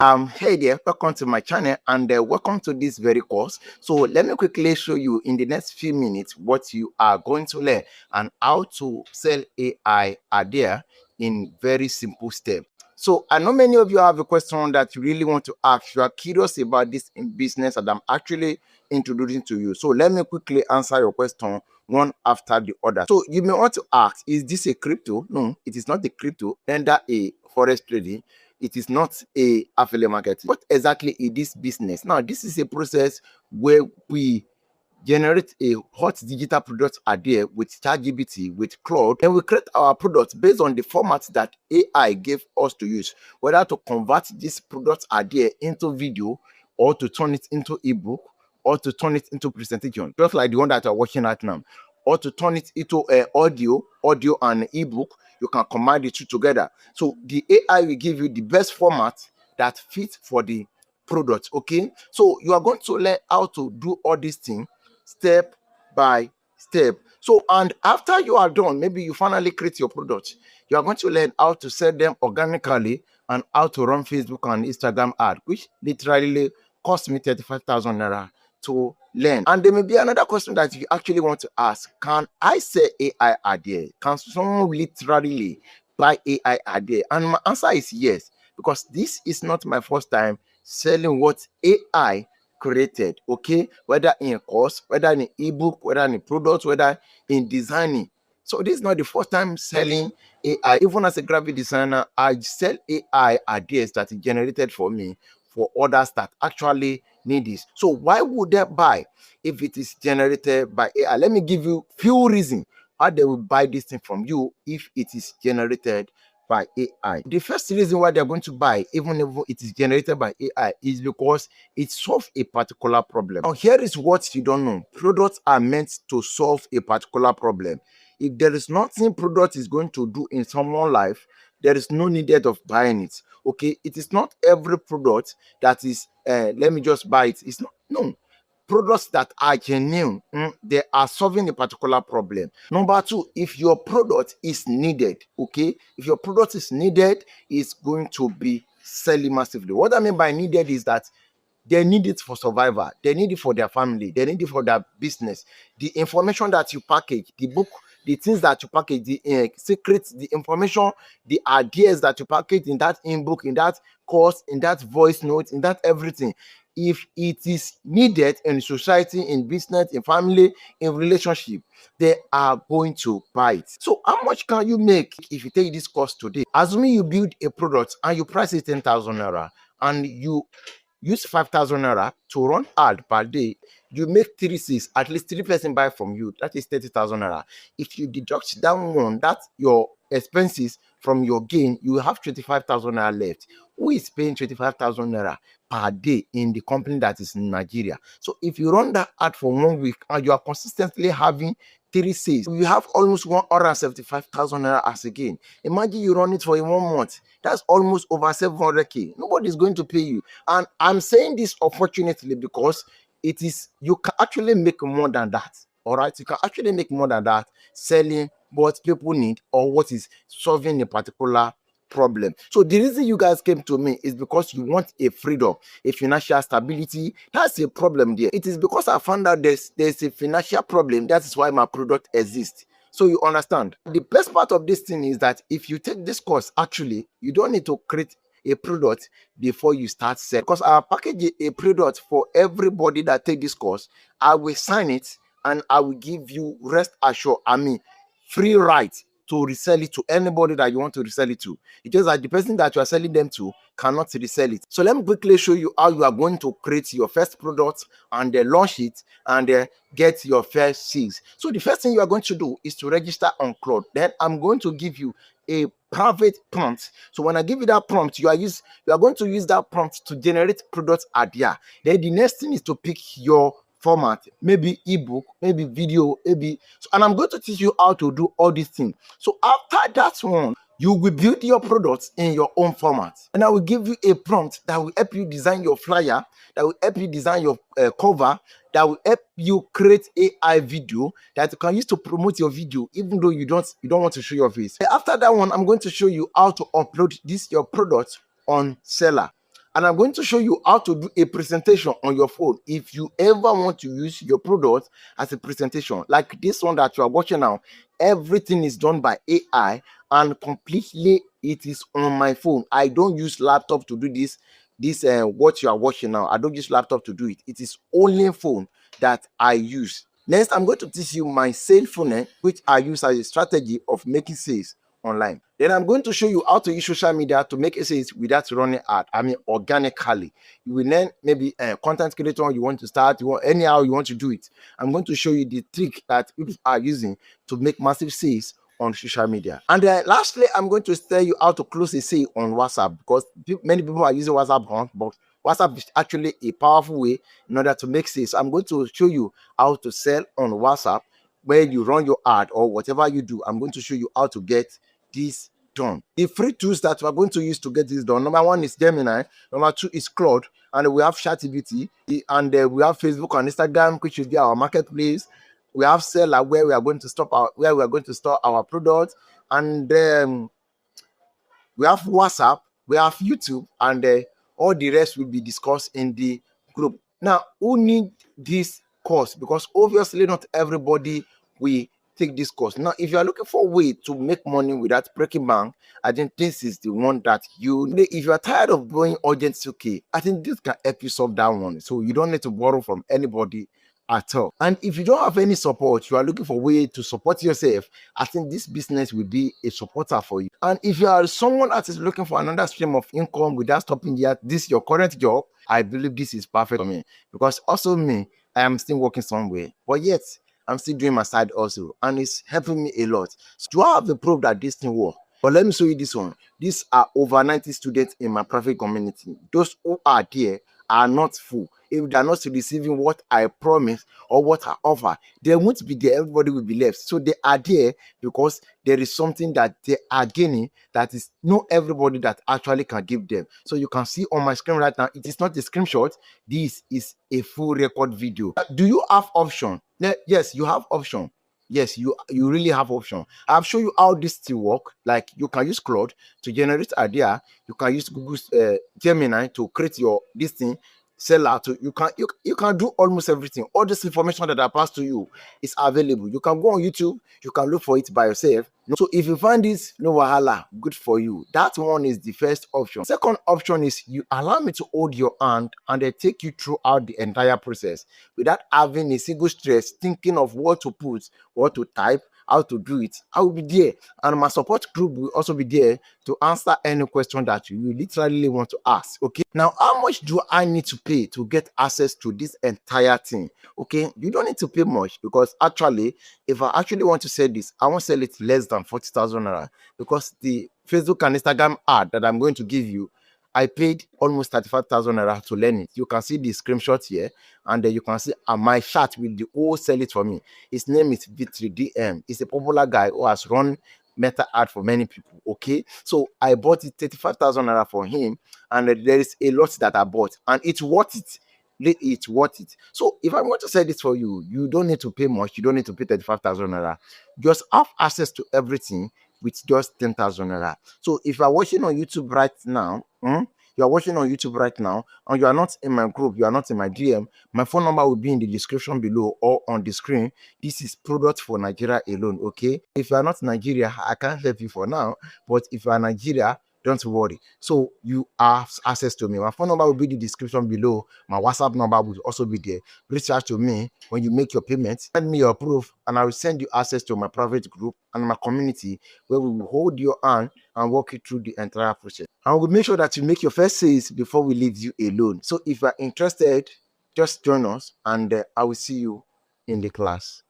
Hey there, welcome to my channel and welcome to this very course. So let me quickly show you in the next few minutes what you are going to learn and how to sell AI idea in very simple steps. So I know many of you have a question that you really want to ask. You are curious about this in business that I'm actually introducing to you. So let me quickly answer your question one after the other. So you may want to ask, is this a crypto? No, it is not a crypto, neither a forex trading. It is not a affiliate marketing. What exactly is this business? Now, this is a process where we generate a hot digital product idea with ChatGPT, with Cloud, and we create our products based on the format that AI gave us to use, whether to convert this product idea into video or to turn it into ebook or to turn it into presentation, just like the one that you're watching right now, or to turn it into audio and ebook. You can combine the two together. So the AI will give you the best format that fits for the product. Okay, so you are going to learn how to do all these things step by step. So, and after you are done, maybe you finally create your product, you are going to learn how to sell them organically and how to run Facebook and Instagram ad, which literally cost me 35,000 naira to learn. And there may be another question that you actually want to ask: can I sell AI idea? Can someone literally buy AI idea? And my answer is yes, because this is not my first time selling what AI created. Okay, whether in a course, whether in an ebook, whether in a product, whether in designing. So this is not the first time selling AI. Even as a graphic designer, I sell AI ideas that is generated for me for others that actually need this. So why would they buy if it is generated by AI? Let me give you few reasons how they will buy this thing from you if it is generated by AI. The first reason why they're going to buy, even if it is generated by AI, is because it solves a particular problem. Now, here is what you don't know. Products are meant to solve a particular problem. If there is nothing product is going to do in someone's life, there is no needed of buying it. Okay, it is not every product that is let me just buy it. It's not, no. Products that are genuine, they are solving a particular problem. Number two, if your product is needed, okay, if your product is needed, it's going to be selling massively. What I mean by needed is that they need it for survival, they need it for their family, they need it for their business. The information that you package, the book, the things that you package, the secrets, the information, the ideas that you package in that in-book, in that course, in that voice note, in that everything, if it is needed in society, in business, in family, in relationship, they are going to buy it. So how much can you make if you take this course today? Assuming you build a product and you price it 10,000 naira and you use 5,000 naira to run ad per day, you make 3 6, at least 3 person buy from you, that is 30,000 naira. If you deduct that one, that's your expenses from your gain, you have 25,000 naira left. Who is paying 25,000 naira per day in the company that is in Nigeria? So if you run that ad for 1 week and you are consistently having 3 6, you have almost 175,000 naira as a gain. Imagine you run it for 1 month, that's almost over 700k. Nobody is going to pay you. And I'm saying this unfortunately because it is, you can actually make more than that. All right, you can actually make more than that selling what people need or what is solving a particular problem. So the reason you guys came to me is because you want a freedom, a financial stability. That's a problem there. It is because I found out there's a financial problem. That is why my product exists. So you understand. The best part of this thing is that if you take this course, actually, you don't need to create a product before you start selling, because I package a product for everybody that take this course. I will sign it and I will give you rest assured, free right to resell it to anybody that you want to resell it to. It's just that the person that you are selling them to cannot resell it. So let me quickly show you how you are going to create your first product and then launch it and get your first sales. So the first thing you are going to do is to register on Cloud. Then I'm going to give you a private prompt. So when I give you that prompt, you are going to use that prompt to generate product idea. Then the next thing is to pick your format, maybe ebook, maybe video, maybe so, and I'm going to teach you how to do all these things. So after that one, you will build your products in your own format, and I will give you a prompt that will help you design your flyer, that will help you design your cover, that will help you create AI video that you can use to promote your video, even though you don't want to show your face. After that one, I'm going to show you how to upload this your product on Seller. And I'm going to show you how to do a presentation on your phone if you ever want to use your product as a presentation. Like this one that you are watching now, everything is done by AI and completely it is on my phone. I don't use laptop to do this what you are watching now. I don't use laptop to do it. It is only phone that I use. Next, I'm going to teach you my sale funnel, which I use as a strategy of making sales online. Then I'm going to show you how to use social media to make sales without running ad. I mean, organically. You will learn maybe content creator you want to start, anyhow you want to do it. I'm going to show you the trick that people are using to make massive sales on social media. And then lastly, I'm going to tell you how to close a sale on WhatsApp, because many people are using WhatsApp, but WhatsApp is actually a powerful way in order to make sales. I'm going to show you how to sell on WhatsApp where you run your ad or whatever you do. I'm going to show you how to get this done. The free tools that we're going to use to get this done: number one is Gemini, number two is Claude, and we have ChatGPT, and we have Facebook and Instagram, which is our marketplace. We have Seller, where we are going to store our products, and we have WhatsApp, we have YouTube, and all the rest will be discussed in the group. Now, who need this course? Because obviously not everybody will take this course. Now, if you are looking for a way to make money without breaking bank, I think this is the one that you need. If you are tired of going urgent 2K, I think this can help you solve that one. So you don't need to borrow from anybody at all. And if you don't have any support, you are looking for a way to support yourself, I think this business will be a supporter for you. And if you are someone that is looking for another stream of income without stopping yet this your current job, I believe this is perfect for me, because also me, I am still working somewhere, but yet I'm still doing my side also, and it's helping me a lot. So do I have the proof that this thing works? But let me show you this one. These are over 90 students in my private community. Those who are there are not full. If they are not receiving what I promise or what I offer, they won't be there. Everybody will be left. So they are there because there is something that they are gaining that is not everybody that actually can give them. So you can see on my screen right now, it is not a screenshot. This is a full record video. Do you have option? Yes, you have option. Yes, you really have option. I've shown you how this still work. Like you can use Claude to generate idea. You can use Google's Gemini to create your this thing. Seller to you can do almost everything. All this information that I pass to you is available. You can go on YouTube. You can look for it by yourself. So if you find this no wahala, good for you. That one is the first option. Second option is you allow me to hold your hand and they take you throughout the entire process without having a single stress, thinking of what to put, what to type, how to do it. I will be there, and my support group will also be there to answer any question that you literally want to ask. Okay, now how much do I need to pay to get access to this entire thing? Okay, you don't need to pay much, because actually if I actually want to sell this, I won't sell it less than 40,000 naira, because the Facebook and Instagram ad that I'm going to give you, I paid almost 35,000 naira to learn it. You can see the screenshot here, and then you can see my chat with the who sell it for me. His name is V3DM. He's a popular guy who has run meta ad for many people. Okay, so I bought it 35,000 naira for him, and there is a lot that I bought, and it's worth it. It's worth it. So if I want to sell this for you, you don't need to pay much. You don't need to pay 35,000 naira. Just have access to everything with just 10,000 naira. So if you are watching on YouTube right now, you are watching on YouTube right now, and you are not in my group, you are not in my DM, my phone number will be in the description below or on the screen. This is product for Nigeria alone. Okay, if you are not Nigeria, I can't help you for now, but if you are Nigeria, don't worry. So you have access to me. My phone number will be in the description below. My WhatsApp number will also be there. Reach out to me when you make your payment. Send me your proof, and I will send you access to my private group and my community, where we will hold your hand and walk you through the entire process. And we'll make sure that you make your first sales before we leave you alone. So if you are interested, just join us, and I will see you in the class.